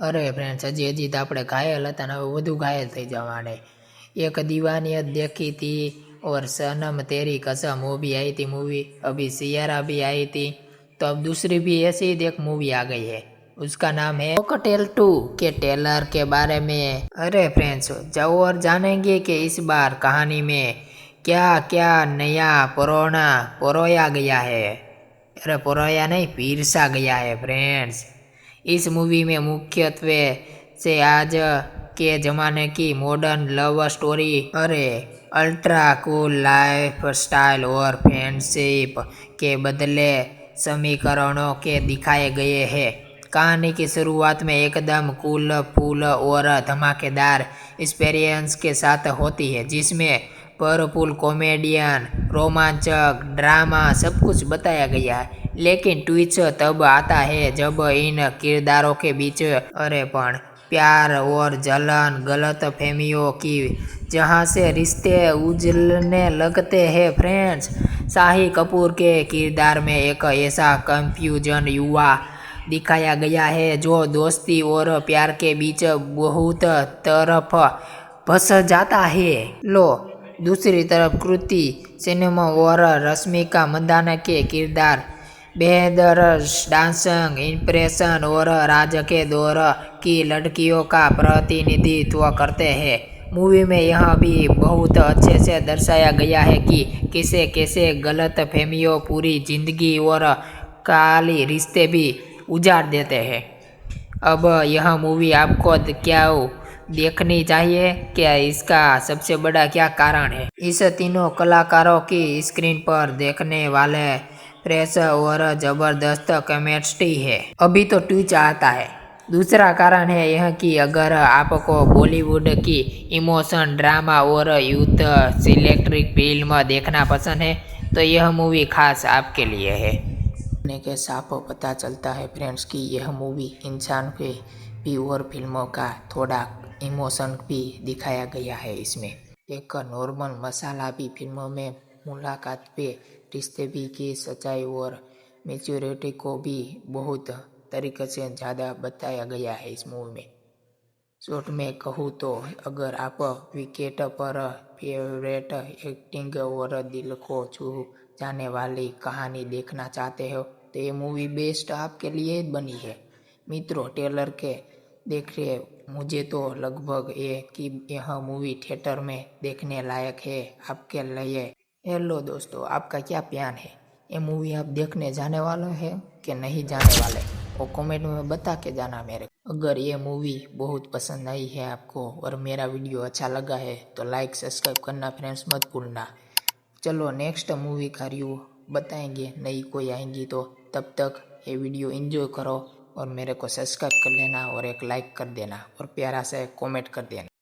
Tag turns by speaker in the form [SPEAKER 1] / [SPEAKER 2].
[SPEAKER 1] अरे फ्रेंड्स, हजी तो આપણે घायल હતા ને હવે વધુ घायल થઈ જવાને। एक दीवानियत देखी थी और सनम तेरी कसम वो भी आई थी मूवी। अभी सियारा भी आई थी, तो अब दूसरी भी ऐसी ही एक मूवी आ गई है। उसका नाम है कॉकटेल 2 के ट्रेलर के बारे में। अरे फ्रेंड्स, जाओ और जानेंगे कि इस बार कहानी में क्या क्या नया पुराना परोया गया है। अरे परोया नहीं, पीरसा गया है फ्रेंड्स। इस मूवी में मुख्यत्वे से आज के ज़माने की मॉडर्न लव स्टोरी, अरे अल्ट्रा कूल लाइफ स्टाइल और फ्रेंडशिप के बदले समीकरणों के दिखाए गए हैं। कहानी की शुरुआत में एकदम कूल फूल और धमाकेदार एक्सपीरियंस के साथ होती है, जिसमें भरपूर कॉमेडियन, रोमांचक, ड्रामा सब कुछ बताया गया है। लेकिन ट्विस्ट तब आता है जब इन किरदारों के बीच अरे पण प्यार और जलन, गलत फहमियों की जहां से रिश्ते उजलने लगते हैं फ्रेंड्स। शाही कपूर के किरदार में एक ऐसा कंफ्यूजन युवा दिखाया गया है जो दोस्ती और प्यार के बीच बहुत तरफ फंस जाता है। लो दूसरी तरफ कृति सिनेमा और रश्मिका मंदाना के किरदार बेहतर डांसिंग, इंप्रेशन और राज के दौर की लड़कियों का प्रतिनिधित्व करते हैं। मूवी में यह भी बहुत अच्छे से दर्शाया गया है कि कैसे कैसे गलत फहमियों पूरी जिंदगी और काली रिश्ते भी उजाड़ देते हैं। अब यह मूवी आपको क्या देखनी चाहिए, क्या इसका सबसे बड़ा क्या कारण है? इस तीनों कलाकारों की स्क्रीन पर देखने वाले फ्रेश और जबरदस्त केमिस्ट्री है। अभी तो ट्विस्ट आता है। दूसरा कारण है यह कि अगर आपको बॉलीवुड की इमोशन, ड्रामा और यूथ सिलेक्ट्रिक फिल्म देखना पसंद है तो यह मूवी खास आपके लिए है। के साफ पता चलता है फ्रेंड्स कि यह मूवी इंसान के भी और फिल्मों का थोड़ा इमोशन भी दिखाया गया है। इसमें एक नॉर्मल मसाला भी फिल्मों में मुलाकात पे रिश्ते भी की सच्चाई और मैच्योरिटी को भी बहुत तरीके से ज़्यादा बताया गया है इस मूवी में। शॉर्ट में कहूँ तो अगर आप विकेट पर फेवरेट एक्टिंग और दिल को छू जाने वाली कहानी देखना चाहते हो तो ये मूवी बेस्ट आपके लिए बनी है। मित्रों, ट्रेलर के देखिए, मुझे तो लगभग ये कि यह मूवी थिएटर में देखने लायक है आपके लिए। हेलो दोस्तों, आपका क्या प्लान है? ये मूवी आप देखने जाने वाले हैं कि नहीं जाने वाले, वो कमेंट में बता के जाना मेरे। अगर ये मूवी बहुत पसंद आई है आपको और मेरा वीडियो अच्छा लगा है तो लाइक सब्सक्राइब करना फ्रेंड्स मत भूलना। चलो नेक्स्ट मूवी का रिव्यू बताएंगे, नई कोई आएंगी तो। तब तक ये वीडियो एंजॉय करो और मेरे को सब्सक्राइब कर लेना और एक लाइक कर देना और प्यारा सा कमेंट कर देना।